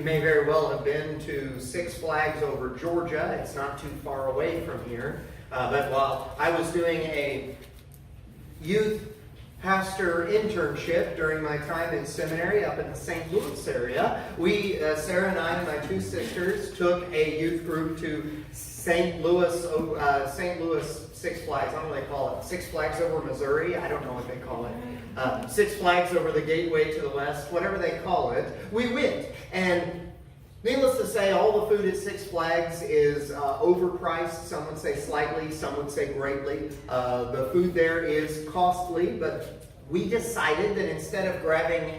may very well have been to Six Flags over Georgia. It's not too far away from here. But while I was doing a youth pastor internship during my time in seminary up in the St. Louis area, Sarah and I and my two sisters, took a youth group to St. Louis Six Flags. I don't know what they call it. Six Flags over Missouri. I don't know what they call it. Six Flags over the Gateway to the West. Whatever they call it. We went. And needless to say, all the food at Six Flags is overpriced. Some would say slightly. Some would say greatly. The food there is costly. But we decided that instead of grabbing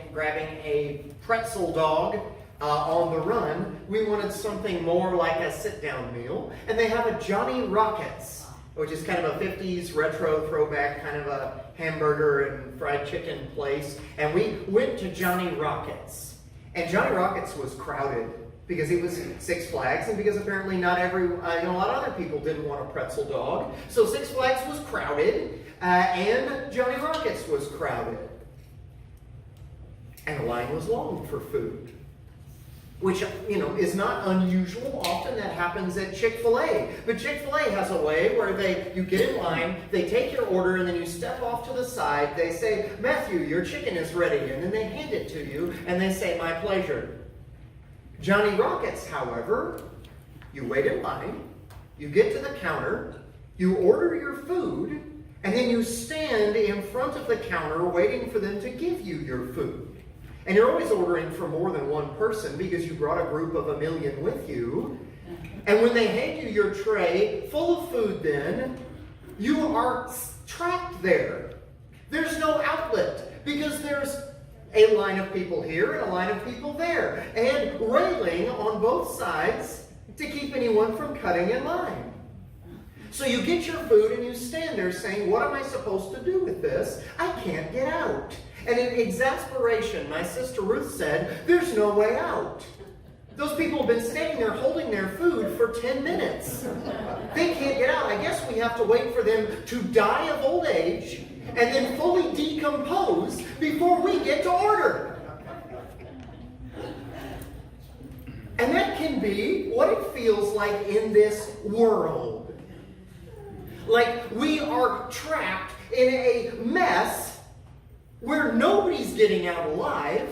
a pretzel dog on the run, we wanted something more like a sit-down meal. And they have a Johnny Rockets, which is kind of a 50s retro throwback kind of a hamburger and fried chicken place. And we went to Johnny Rockets. And Johnny Rockets was crowded because it was Six Flags and because apparently a lot of other people didn't want a pretzel dog. So Six Flags was crowded and Johnny Rockets was crowded. And the line was long for food, which, is not unusual. Often that happens at Chick-fil-A. But Chick-fil-A has a way where you get in line, they take your order, and then you step off to the side. They say, "Matthew, your chicken is ready." And then they hand it to you, and they say, "My pleasure." Johnny Rockets, however, you wait in line, you get to the counter, you order your food, and then you stand in front of the counter waiting for them to give you your food. And you're always ordering for more than one person because you brought a group of 1 million with you. And when they hand you your tray full of food then, you are trapped there. There's no outlet because there's a line of people here and a line of people there. And railing on both sides to keep anyone from cutting in line. So you get your food and you stand there saying, "What am I supposed to do with this? I can't get out." And in exasperation, my sister Ruth said, "There's no way out. Those people have been standing there holding their food for 10 minutes. They can't get out. I guess we have to wait for them to die of old age and then fully decompose before we get to order." And that can be what it feels like in this world. Like we are trapped in a mess where nobody's getting out alive,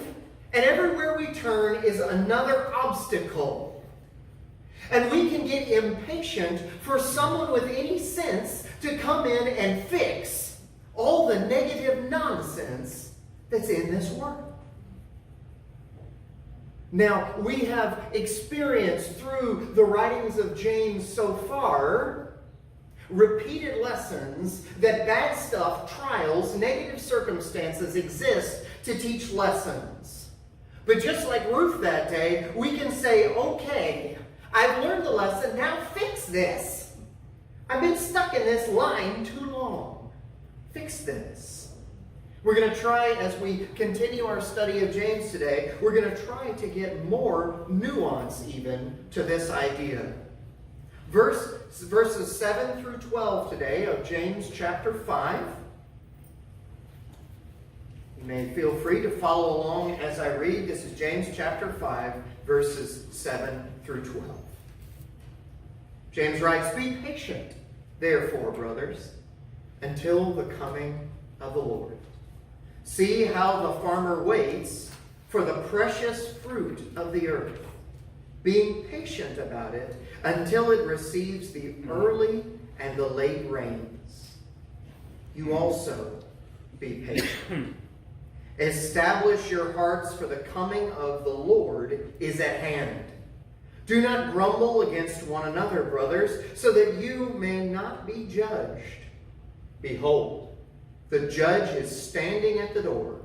and everywhere we turn is another obstacle. And we can get impatient for someone with any sense to come in and fix all the negative nonsense that's in this world. Now, we have experienced through the writings of James so far repeated lessons that bad stuff, trials, negative circumstances exist to teach lessons. But just like Ruth that day, we can say, "Okay, I've learned the lesson, now fix this. I've been stuck in this line too long. Fix this." We're going to try, as we continue our study of James today, we're going to try to get more nuance even to this idea. Verses 7 through 12 today of James chapter 5. You may feel free to follow along as I read. This is James chapter 5, verses 7 through 12. James writes, "Be patient, therefore, brothers, until the coming of the Lord. See how the farmer waits for the precious fruit of the earth, being patient about it until it receives the early and the late rains. You also be patient. Establish your hearts, for the coming of the Lord is at hand. Do not grumble against one another, brothers, so that you may not be judged. Behold, the judge is standing at the door.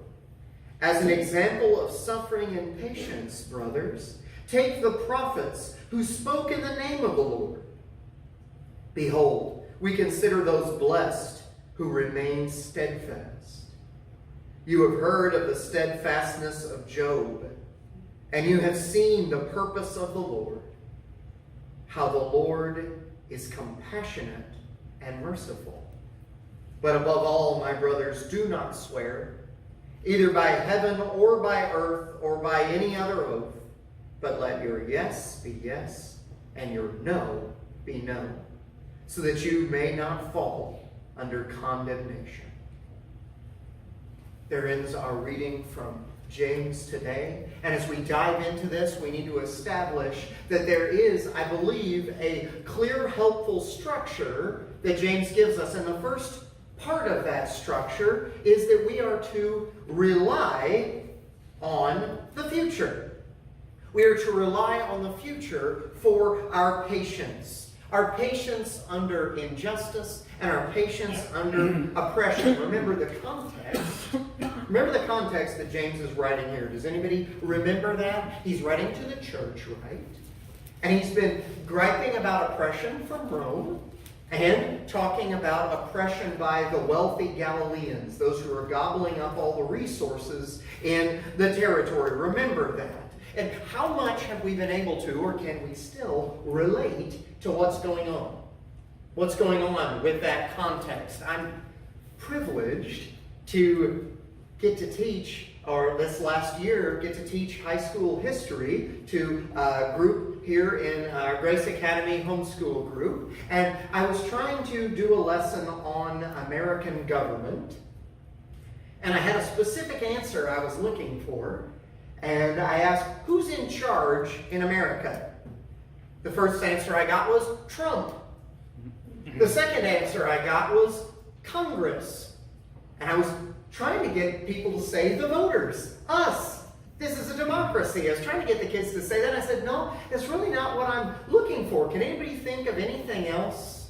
As an example of suffering and patience, brothers, take the prophets who spoke in the name of the Lord. Behold, we consider those blessed who remain steadfast. You have heard of the steadfastness of Job, and you have seen the purpose of the Lord, how the Lord is compassionate and merciful. But above all, my brothers, do not swear, either by heaven or by earth or by any other oath, but let your yes be yes, and your no be no, so that you may not fall under condemnation. There ends our reading from James today. And as we dive into this, we need to establish that there is, I believe, a clear, helpful structure that James gives us. And the first part of that structure is that we are to rely on the future. We are to rely on the future for our patience. Our patience under injustice and our patience under oppression. Remember the context. Remember the context that James is writing here. Does anybody remember that? He's writing to the church, right? And he's been griping about oppression from Rome and talking about oppression by the wealthy Galileans, those who are gobbling up all the resources in the territory. Remember that. And how much have we been able to, or can we still, relate to what's going on? What's going on with that context? I'm privileged to get to teach, or this last year, get to teach high school history to a group here in our Grace Academy homeschool group. And I was trying to do a lesson on American government. And I had a specific answer I was looking for. And I asked, who's in charge in America? The first answer I got was Trump. The second answer I got was Congress. And I was trying to get people to say the voters, us. This is a democracy. I was trying to get the kids to say that. I said, no, that's really not what I'm looking for. Can anybody think of anything else?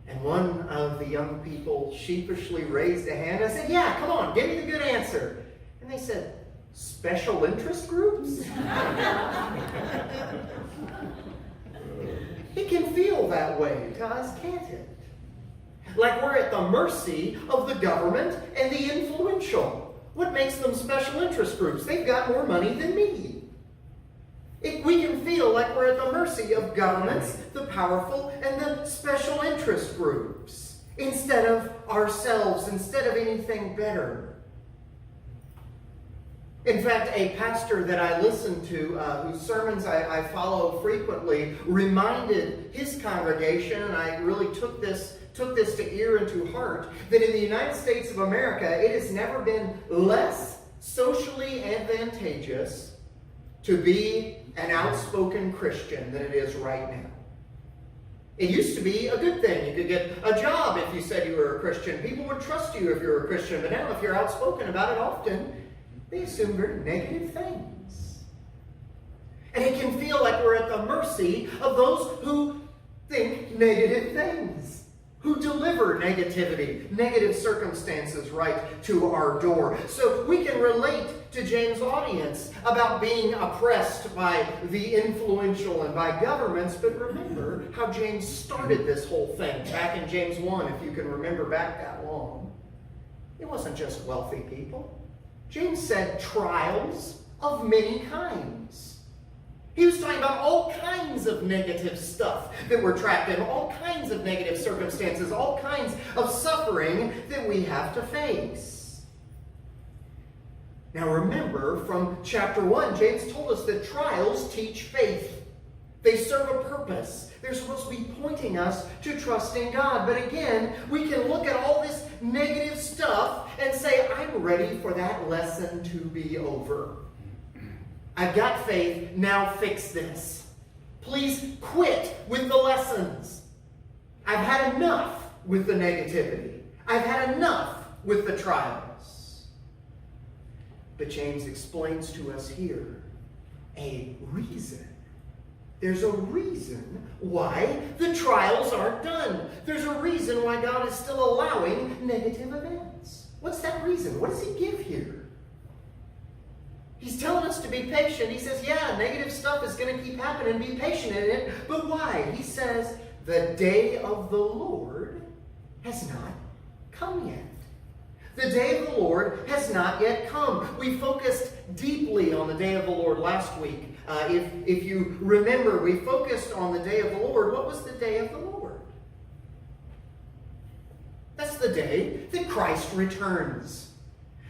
And one of the young people sheepishly raised a hand. I said, yeah, come on, give me the good answer. And they said, special interest groups? It can feel that way to us, can't it? Like we're at the mercy of the government and the influential. What makes them special interest groups? They've got more money than me. We can feel like we're at the mercy of governments, the powerful, and the special interest groups, instead of ourselves, instead of anything better. In fact, a pastor that I listen to, whose sermons I follow frequently, reminded his congregation, and I really took this to ear and to heart, that in the United States of America, it has never been less socially advantageous to be an outspoken Christian than it is right now. It used to be a good thing. You could get a job if you said you were a Christian. People would trust you if you were a Christian. But now if you're outspoken about it often, they assume very negative things. And it can feel like we're at the mercy of those who think negative things, who deliver negativity, negative circumstances right to our door. So we can relate to James' audience about being oppressed by the influential and by governments. But remember how James started this whole thing back in James 1, if you can remember back that long. It wasn't just wealthy people. James said trials of many kinds. He was talking about all kinds of negative stuff that we're trapped in, all kinds of negative circumstances, all kinds of suffering that we have to face. Now remember, from chapter 1, James told us that trials teach faith. They serve a purpose. They're supposed to be pointing us to trusting God. But again, we can look at all this negative stuff and say, I'm ready for that lesson to be over. I've got faith, now fix this. Please quit with the lessons. I've had enough with the negativity. I've had enough with the trials. But James explains to us here a reason. There's a reason why the trials aren't done. There's a reason why God is still allowing negative events. What's that reason? What does he give here? He's telling us to be patient. He says, yeah, negative stuff is going to keep happening. Be patient in it. But why? He says, the day of the Lord has not come yet. The day of the Lord has not yet come. We focused deeply on the day of the Lord last week. If you remember, we focused on the day of the Lord. What was the day of the Lord? That's the day that Christ returns.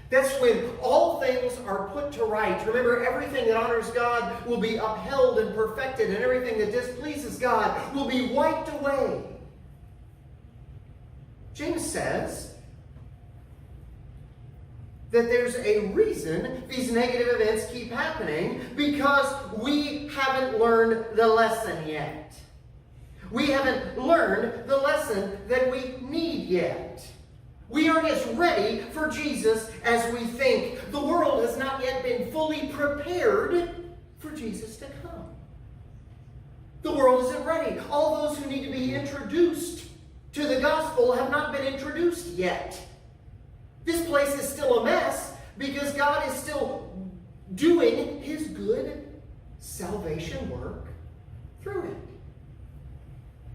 That's when all things are put to rights. Remember, everything that honors God will be upheld and perfected, and everything that displeases God will be wiped away. James says that there's a reason these negative events keep happening, because we haven't learned the lesson yet. We haven't learned the lesson that we need yet. We aren't as ready for Jesus as we think. The world has not yet been fully prepared for Jesus to come. The world isn't ready. All those who need to be introduced to the gospel have not been introduced yet. This place is still a mess because God is still doing his good salvation work through it.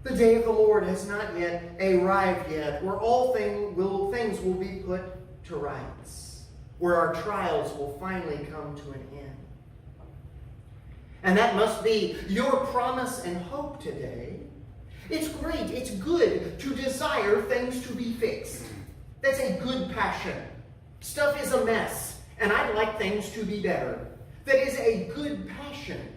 The day of the Lord has not yet arrived yet, where all things will be put to rights, where our trials will finally come to an end. And that must be your promise and hope today. It's great, it's good to desire things to be fixed. That's a good passion. Stuff is a mess, and I'd like things to be better. That is a good passion.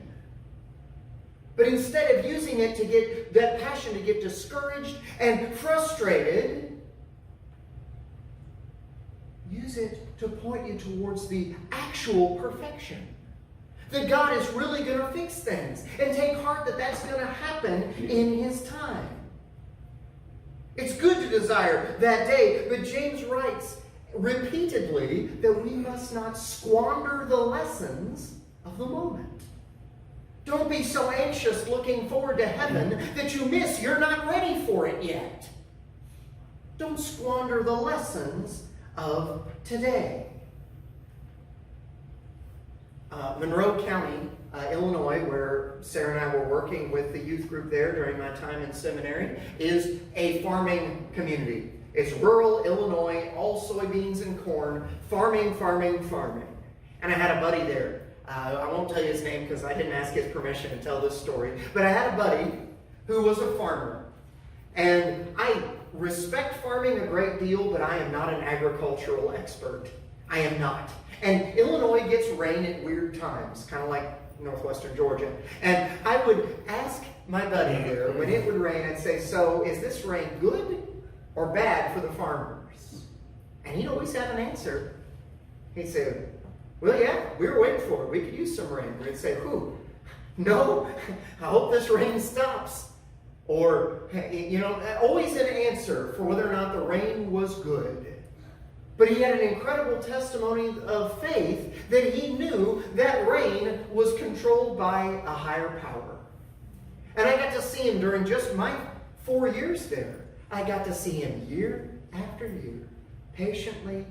But instead of using it to get that passion to get discouraged and frustrated, use it to point you towards the actual perfection. That God is really going to fix things. And take heart that that's going to happen in his time. It's good to desire that day, but James writes repeatedly that we must not squander the lessons of the moment. Don't be so anxious looking forward to heaven that you miss you're not ready for it yet. Don't squander the lessons of today. Monroe County, Illinois, where Sarah and I were working with the youth group there during my time in seminary, is a farming community. It's rural Illinois, all soybeans and corn, farming. And I had a buddy there. I won't tell you his name because I didn't ask his permission to tell this story. But I had a buddy who was a farmer. And I respect farming a great deal, but I am not an agricultural expert. I am not. And Illinois gets rain at weird times, kind of like northwestern Georgia. And I would ask my buddy there, when it would rain, I'd say, so is this rain good or bad for the farmers? And he'd always have an answer. He'd say, well, yeah, we were waiting for it. We could use some rain. We'd say, whew, no, I hope this rain stops. Or, always an answer for whether or not the rain was good. But he had an incredible testimony of faith that he knew that rain was controlled by a higher power. And I got to see him during just my 4 years there. I got to see him year after year, patiently,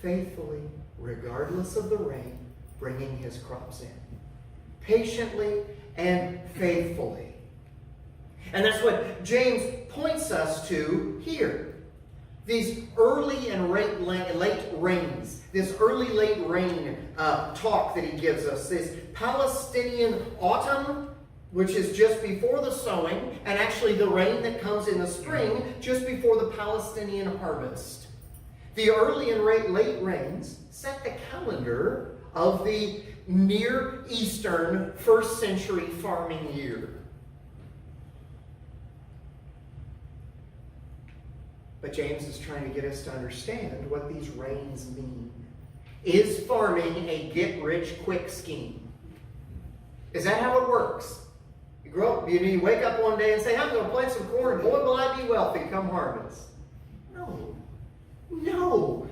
faithfully, regardless of the rain, bringing his crops in. Patiently and faithfully. And that's what James points us to here. These early and late rains, this early late rain talk that he gives us, this Palestinian autumn, which is just before the sowing, and actually the rain that comes in the spring just before the Palestinian harvest. The early and late rains set the calendar of the Near Eastern first century farming year. But James is trying to get us to understand what these rains mean. Is farming a get-rich-quick scheme? Is that how it works? You grow up, you wake up one day and say, I'm going to plant some corn, and boy, will I be wealthy come harvest. No.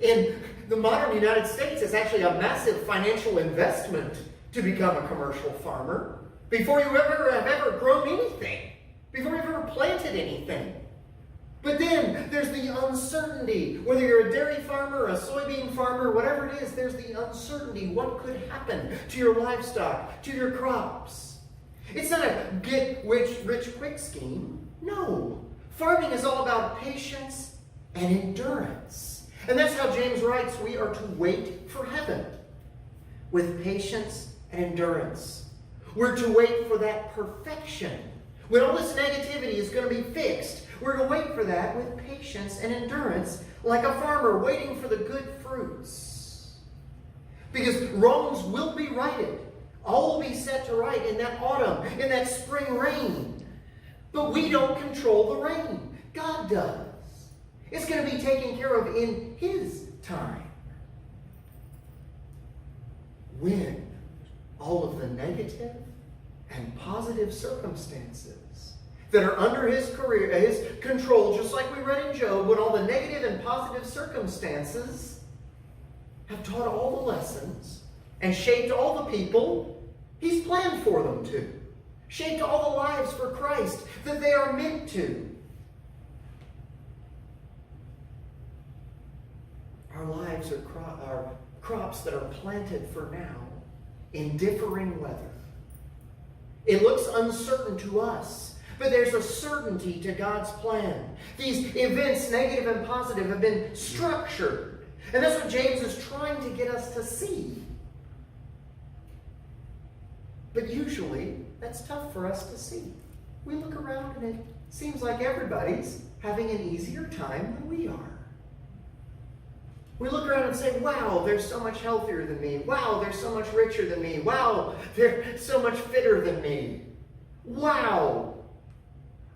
In the modern United States, it's actually a massive financial investment to become a commercial farmer. Before you have ever grown anything. Before you've ever planted anything. But then there's the uncertainty. Whether you're a dairy farmer, a soybean farmer, whatever it is, there's the uncertainty. What could happen to your livestock, to your crops? It's not a get-rich-quick scheme. No. Farming is all about patience and endurance. And that's how James writes, we are to wait for heaven with patience and endurance. We're to wait for that perfection. When all this negativity is going to be fixed, We're to wait for that with patience and endurance, like a farmer waiting for the good fruits. Because wrongs will be righted. All will be set to right in that autumn, in that spring rain. But we don't control the rain. God does. It's going to be taken care of in His time. When all of the negative and positive circumstances that are under His control, just like we read in Job, when all the negative and positive circumstances have taught all the lessons and shaped all the people He's planned for them to, shaped all the lives for Christ that they are meant to. Our lives are crops that are planted for now in differing weather. It looks uncertain to us, but there's a certainty to God's plan. These events, negative and positive, have been structured. And that's what James is trying to get us to see. But usually, that's tough for us to see. We look around and it seems like everybody's having an easier time than we are. We look around and say, wow, they're so much healthier than me. Wow, they're so much richer than me. Wow, they're so much fitter than me. Wow.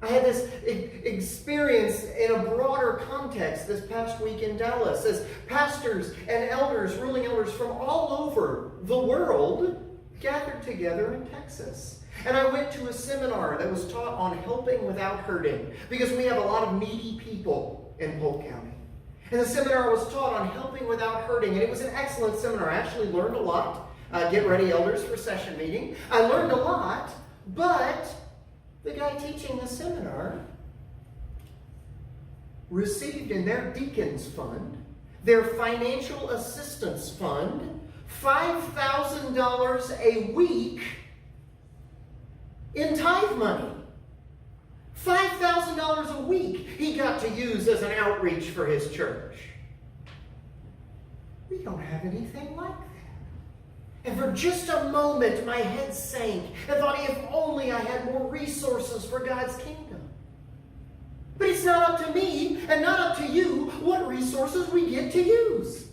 I had this experience in a broader context this past week in Dallas as pastors and elders, ruling elders from all over the world gathered together in Texas. And I went to a seminar that was taught on helping without hurting, because we have a lot of needy people in Polk County. And the seminar was taught on helping without hurting, and it was an excellent seminar. I actually learned a lot. Get ready, elders, for session meeting. I learned a lot, but the guy teaching the seminar received in their deacons fund, their financial assistance fund, $5,000 a week in tithe money. $5,000 a week he got to use as an outreach for his church. We don't have anything like that. And for just a moment, my head sank and thought, if only I had more resources for God's kingdom. But it's not up to me and not up to you what resources we get to use.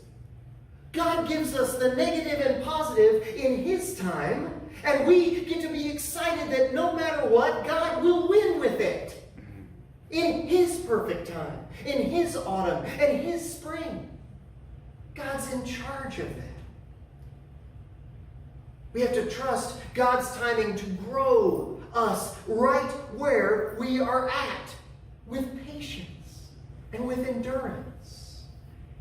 God gives us the negative and positive in His time, and we get to be excited that no matter what, God will win with it. In His perfect time, in His autumn, and His spring. God's in charge of that. We have to trust God's timing to grow us right where we are at, with patience and with endurance.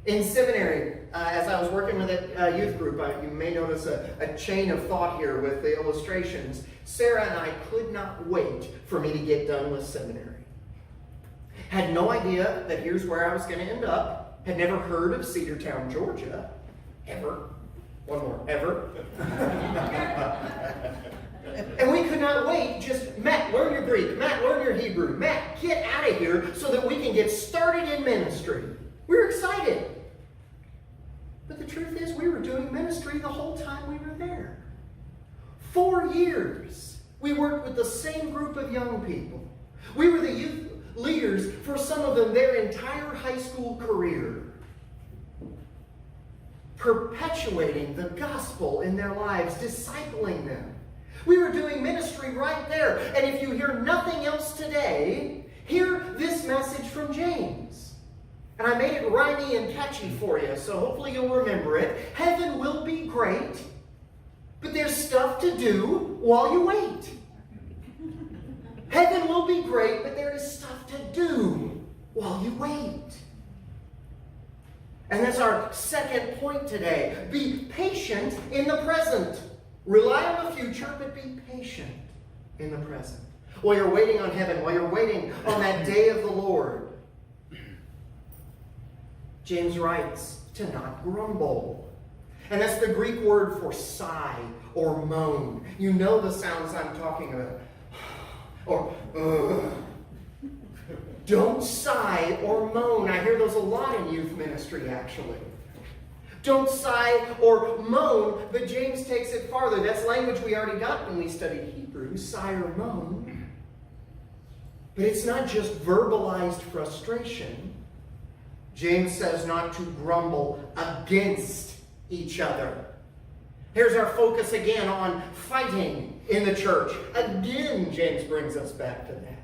In seminary, as I was working with a youth group, you may notice a chain of thought here with the illustrations. Sarah and I could not wait for me to get done with seminary. Had no idea that here's where I was going to end up. Had never heard of Cedartown, Georgia. Ever. One more. Ever. And we could not wait. Just, Matt, learn your Greek. Matt, learn your Hebrew. Matt, get out of here so that we can get started in ministry. We were excited. But the truth is, we were doing ministry the whole time we were there. 4 years, we worked with the same group of young people. We were the youth leaders for some of them their entire high school career, perpetuating the gospel in their lives, discipling them. We were doing ministry right there. And if you hear nothing else today, hear this message from James. And I made it rhymey and catchy for you, so hopefully you'll remember it. Heaven will be great, but there's stuff to do while you wait. Heaven will be great, but there is stuff to do while you wait. And that's our second point today. Be patient in the present. Rely on the future, but be patient in the present. While you're waiting on heaven, while you're waiting on that day of the Lord. James writes to not grumble. And that's the Greek word for sigh or moan. You know the sounds I'm talking about. Or, don't sigh or moan. I hear those a lot in youth ministry, actually. Don't sigh or moan, but James takes it farther. That's language we already got when we studied Hebrew, sigh or moan. But it's not just verbalized frustration. James says not to grumble against each other. Here's our focus again on fighting in the church. Again, James brings us back to that.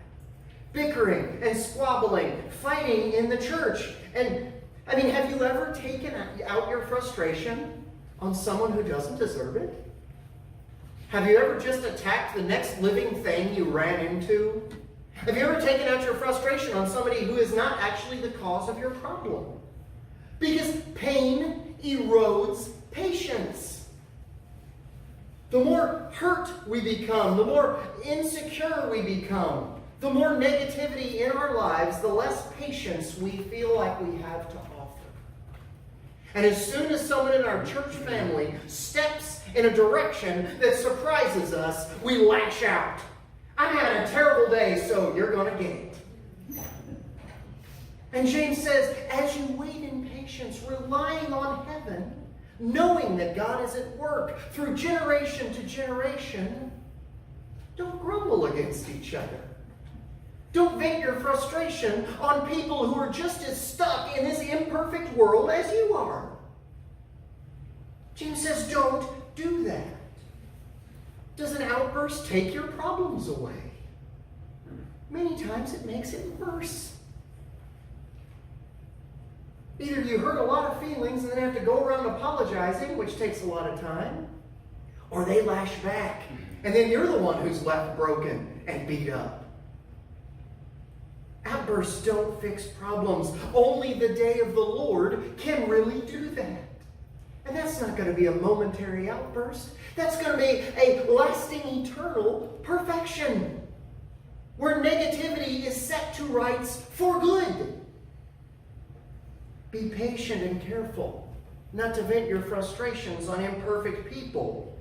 Bickering and squabbling, fighting in the church. And, have you ever taken out your frustration on someone who doesn't deserve it? Have you ever just attacked the next living thing you ran into? Have you ever taken out your frustration on somebody who is not actually the cause of your problem? Because pain erodes patience. The more hurt we become, the more insecure we become, the more negativity in our lives, the less patience we feel like we have to offer. And as soon as someone in our church family steps in a direction that surprises us, we lash out. I'm having a terrible day, so you're going to get it. And James says, as you wait in patience, relying on heaven, knowing that God is at work through generation to generation, don't grumble against each other. Don't vent your frustration on people who are just as stuck in this imperfect world as you are. James says, don't do that. Does an outburst take your problems away? Many times it makes it worse. Either you hurt a lot of feelings and then have to go around apologizing, which takes a lot of time, or they lash back, and then you're the one who's left broken and beat up. Outbursts don't fix problems. Only the day of the Lord can really do that. And that's not going to be a momentary outburst. That's going to be a lasting, eternal perfection, where negativity is set to rights for good. Be patient and careful not to vent your frustrations on imperfect people.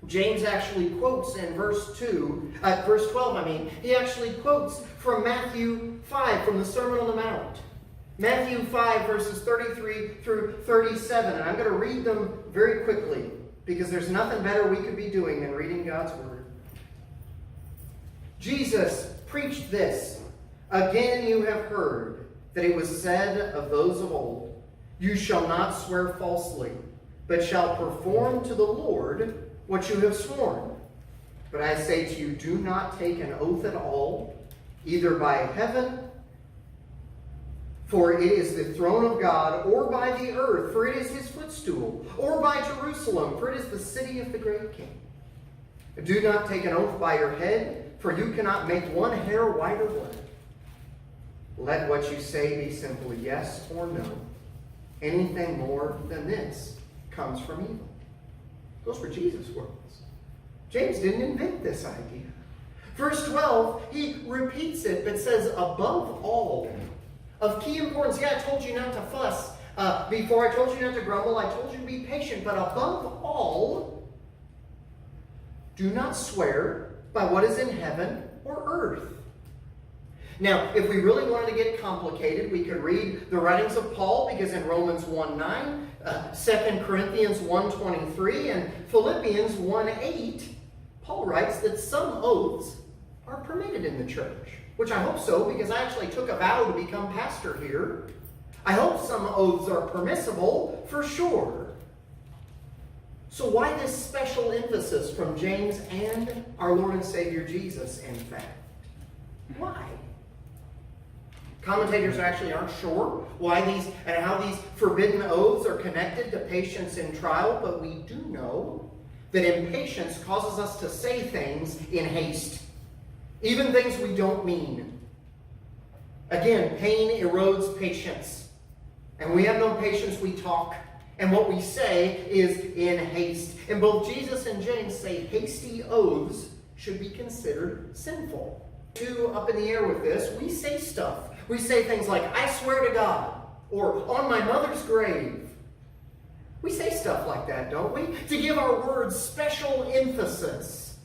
James actually quotes in verse 12, he actually quotes from Matthew 5, from the Sermon on the Mount. Matthew 5, verses 33 through 37. And I'm going to read them very quickly, because there's nothing better we could be doing than reading God's Word. Jesus preached this. Again you have heard that it was said of those of old, you shall not swear falsely, but shall perform to the Lord what you have sworn. But I say to you, do not take an oath at all, either by heaven, for it is the throne of God, or by the earth, for it is his footstool, or by Jerusalem, for it is the city of the great king. Do not take an oath by your head, for you cannot make one hair white or black. Let what you say be simply yes or no. Anything more than this comes from evil. Those were Jesus' words. James didn't invent this idea. Verse 12, he repeats it, but says, above all, of key importance. Yeah, I told you not to fuss. Before I told you not to grumble, I told you to be patient. But above all, do not swear by what is in heaven or earth. Now, if we really wanted to get complicated, we could read the writings of Paul, because in Romans 1:9, 2 Corinthians 1:23, and Philippians 1:8, Paul writes that some oaths are permitted in the church. Which I hope so, because I actually took a vow to become pastor here. I hope some oaths are permissible, for sure. So why this special emphasis from James and our Lord and Savior Jesus, in fact? Why? Commentators actually aren't sure why these and how these forbidden oaths are connected to patience in trial, but we do know that impatience causes us to say things in haste, even things we don't mean. Again, pain erodes patience, and we have no patience, we talk, and what we say is in haste. And both Jesus and James say hasty oaths should be considered sinful. Too up in the air with this, we say stuff. We say things like, I swear to God, or on my mother's grave. We say stuff like that, don't we? To give our words special emphasis.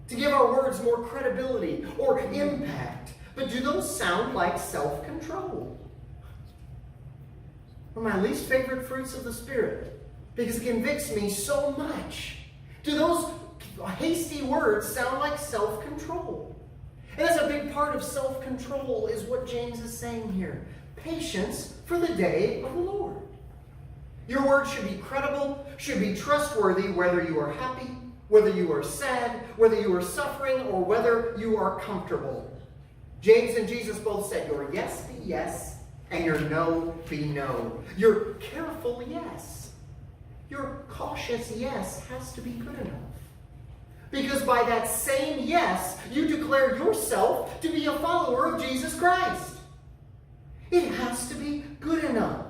To give our words more credibility or impact. But do those sound like self-control? One of my least favorite fruits of the Spirit, because it convicts me so much. Do those hasty words sound like self-control? And that's a big part of self-control, is what James is saying here. Patience for the day of the Lord. Your words should be credible, should be trustworthy, whether you are happy, whether you are sad, whether you are suffering, or whether you are comfortable. James and Jesus both said, your yes be yes, and your no be no. Your careful yes, your cautious yes has to be good enough. Because by that same yes, you declare yourself to be a follower of Jesus Christ. It has to be good enough.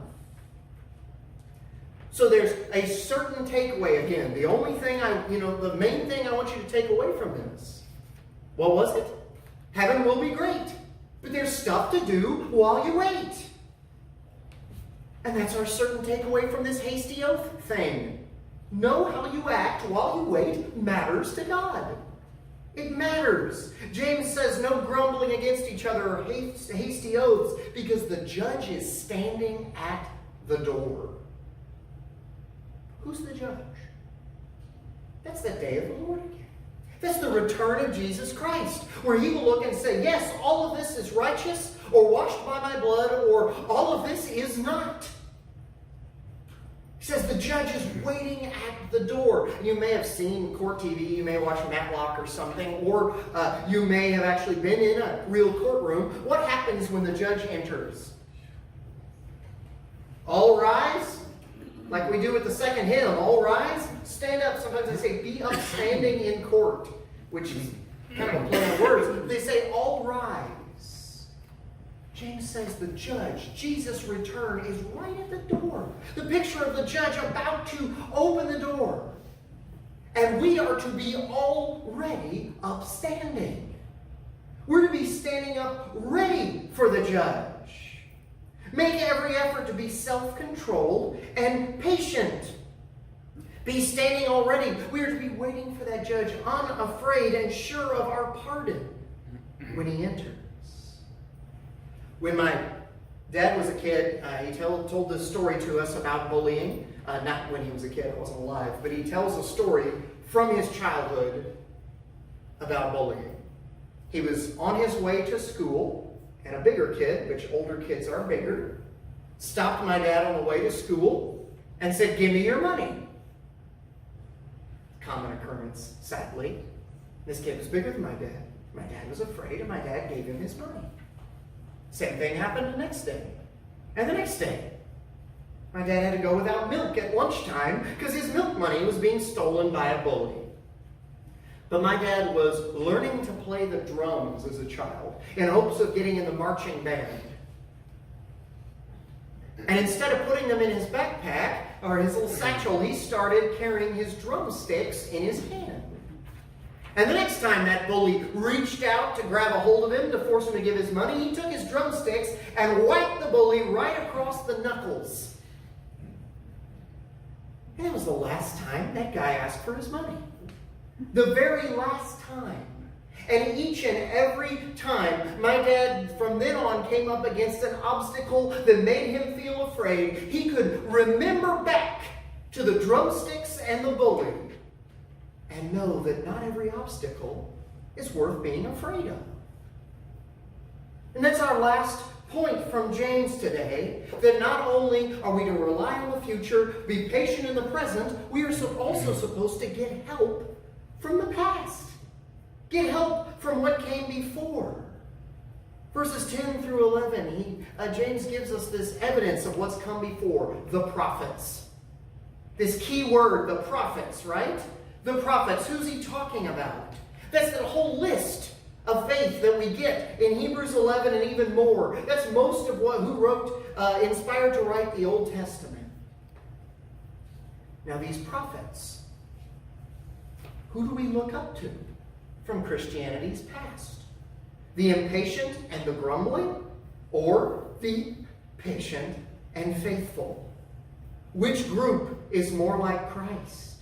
So there's a certain takeaway again. The only thing the main thing I want you to take away from this. What was it? Heaven will be great. But there's stuff to do while you wait. And that's our certain takeaway from this hasty oath thing. Know how you act while you wait matters to God. It matters. James says no grumbling against each other or hasty oaths, because the judge is standing at the door. Who's the judge? That's the day of the Lord again. That's the return of Jesus Christ, where he will look and say, yes, all of this is righteous, or washed by my blood, or all of this is not. He says the judge is waiting at the door. You may have seen court TV, you may watch Matlock or something, or you may have actually been in a real courtroom. What happens when the judge enters? All rise? Like we do with the second hymn, all rise, stand up. Sometimes they say, be upstanding in court, which is kind of a play on words. They say, all rise. James says the judge, Jesus' return, is right at the door. The picture of the judge about to open the door. And we are to be already upstanding. We're to be standing up ready for the judge. Make every effort to be self-controlled and patient. Be standing already. We are to be waiting for that judge, unafraid and sure of our pardon when he enters. When my dad was a kid, he told this story to us about bullying. Not when he was a kid, I wasn't alive, but he tells a story from his childhood about bullying. He was on his way to school, and a bigger kid, which older kids are bigger, stopped my dad on the way to school and said, give me your money. Common occurrence, sadly. This kid was bigger than my dad. My dad was afraid, and my dad gave him his money. Same thing happened the next day. And the next day. My dad had to go without milk at lunchtime because his milk money was being stolen by a bully. But my dad was learning to play the drums as a child in hopes of getting in the marching band. And instead of putting them in his backpack or his little satchel, he started carrying his drumsticks in his hand. And the next time that bully reached out to grab a hold of him to force him to give his money, he took his drumsticks and whacked the bully right across the knuckles. And that was the last time that guy asked for his money. The very last time. And each and every time, my dad from then on came up against an obstacle that made him feel afraid, he could remember back to the drumsticks and the bully and know that not every obstacle is worth being afraid of. And that's our last point from James today, that not only are we to rely on the future, be patient in the present, we are also supposed to get help from the past. Get help from what came before. Verses 10 through 11, James gives us this evidence of what's come before. The prophets. This key word, the prophets, right? The prophets. Who's he talking about? That's the whole list of faith that we get in Hebrews 11 and even more. That's most of who wrote, inspired to write the Old Testament. Now these prophets, who do we look up to from Christianity's past? The impatient and the grumbling, or the patient and faithful? Which group is more like Christ?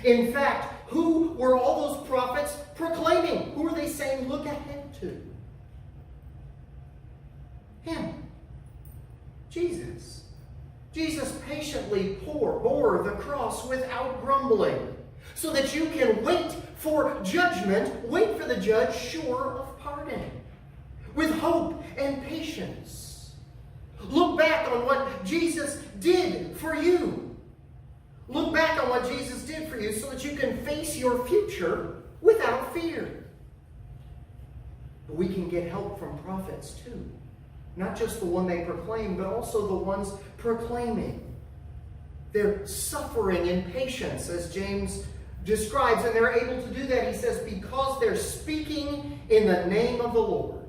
In fact, who were all those prophets proclaiming? Who were they saying, look ahead to? Him. Jesus. Jesus patiently bore the cross without grumbling. so that you can wait for judgment, wait for the judge, sure of pardon, with hope and patience. Look back on what Jesus did for you. Look back on what Jesus did for you so that you can face your future without fear. But we can get help from prophets too. Not just the one they proclaim, but also the ones proclaiming. They're suffering in patience, as James describes, and they're able to do that, he says, because they're speaking in the name of the Lord.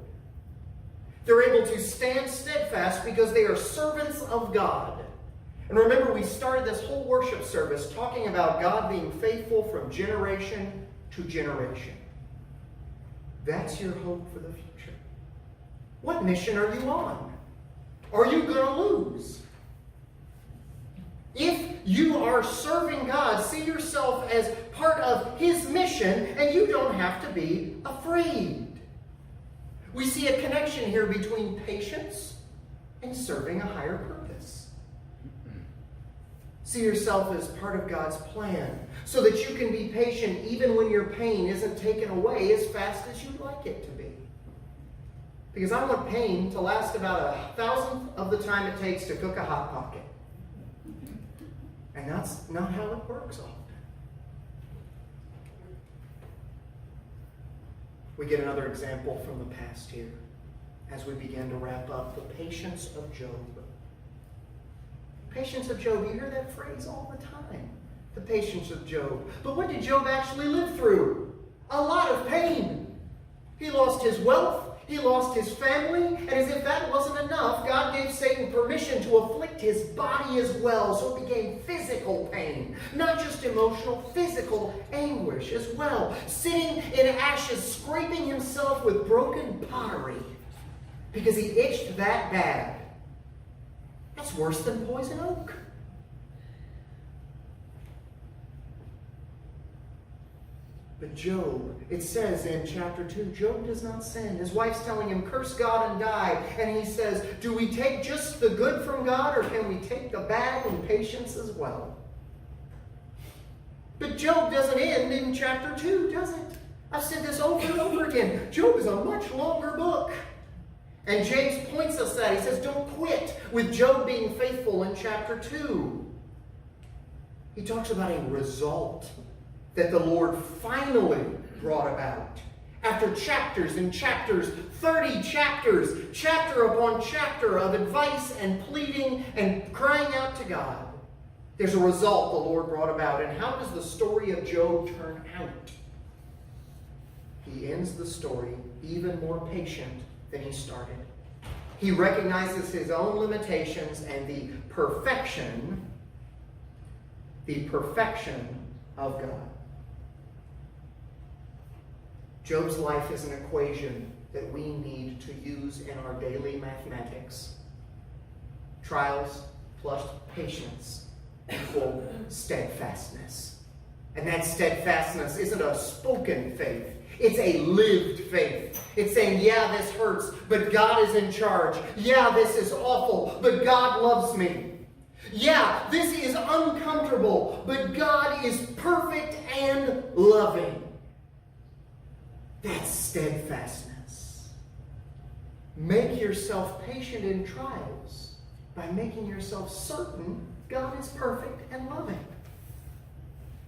They're able to stand steadfast because they are servants of God. And remember, we started this whole worship service talking about God being faithful from generation to generation. That's your hope for the future. What mission are you on? Are you going to lose? If you are serving God, see yourself as part of His mission, and you don't have to be afraid. We see a connection here between patience and serving a higher purpose. See yourself as part of God's plan, so that you can be patient even when your pain isn't taken away as fast as you'd like it to be. Because I want pain to last about 1,000th of the time it takes to cook a Hot Pocket. And that's not how it works often. We get another example from the past here as we begin to wrap up the patience of Job. Patience of Job, you hear that phrase all the time. The patience of Job. But what did Job actually live through? A lot of pain. He lost his wealth. He lost his family. And as if that wasn't enough, God gave Satan permission to afflict his body as well. So it became physical pain. Not just emotional, physical anguish as well. Sitting in ashes, scraping himself with broken pottery because he itched that bad. That's worse than poison oak. But Job, it says in chapter 2, Job does not sin. His wife's telling him, curse God and die. And he says, do we take just the good from God, or can we take the bad in patience as well? But Job doesn't end in chapter 2, does it? I've said this over and over again. Job is a much longer book. And James points us that. He says, don't quit with Job being faithful in chapter 2. He talks about a result that the Lord finally brought about. After chapters and chapters, 30 chapters, chapter upon chapter of advice and pleading and crying out to God, there's a result the Lord brought about. And how does the story of Job turn out? He ends the story even more patient than he started. He recognizes his own limitations and the perfection of God. Job's life is an equation that we need to use in our daily mathematics. Trials plus patience equal steadfastness. And that steadfastness isn't a spoken faith. It's a lived faith. It's saying, yeah, this hurts, but God is in charge. Yeah, this is awful, but God loves me. Yeah, this is uncomfortable, but God is perfect and loving. That's steadfastness. Make yourself patient in trials by making yourself certain God is perfect and loving.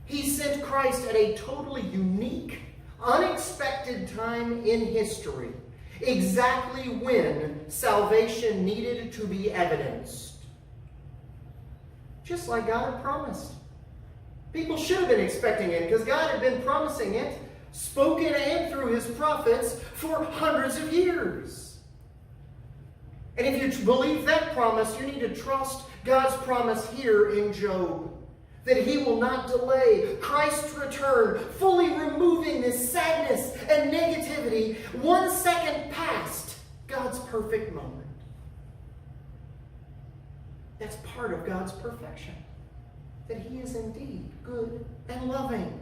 He sent Christ at a totally unique, unexpected time in history, exactly when salvation needed to be evidenced. Just like God had promised. People should have been expecting it because God had been promising it, spoken and through his prophets for hundreds of years. And if you believe that promise, you need to trust God's promise here in Job, that he will not delay Christ's return, fully removing this sadness and negativity 1 second past God's perfect moment. That's part of God's perfection, that he is indeed good and loving.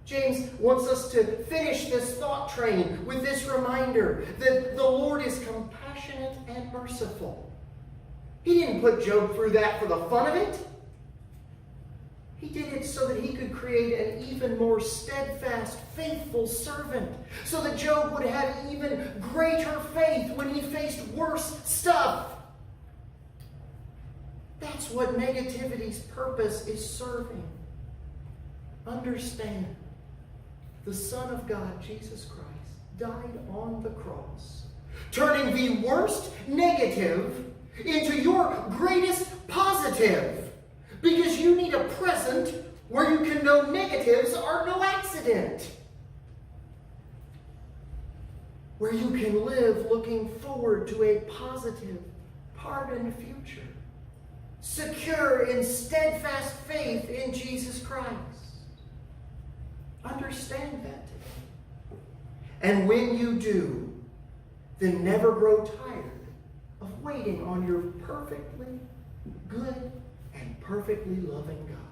James wants us to finish this thought train with this reminder that the Lord is compassionate and merciful. He didn't put Job through that for the fun of it. He did it so that he could create an even more steadfast, faithful servant. So that Job would have even greater faith when he faced worse stuff. That's what negativity's purpose is serving. Understand, the Son of God, Jesus Christ, died on the cross, turning the worst negative into your greatest positive. Because you need a present where you can know negatives are no accident. Where you can live looking forward to a positive, pardoned future. Secure in steadfast faith in Jesus Christ. Understand that today. And when you do, then never grow tired of waiting on your perfectly good and perfectly loving God.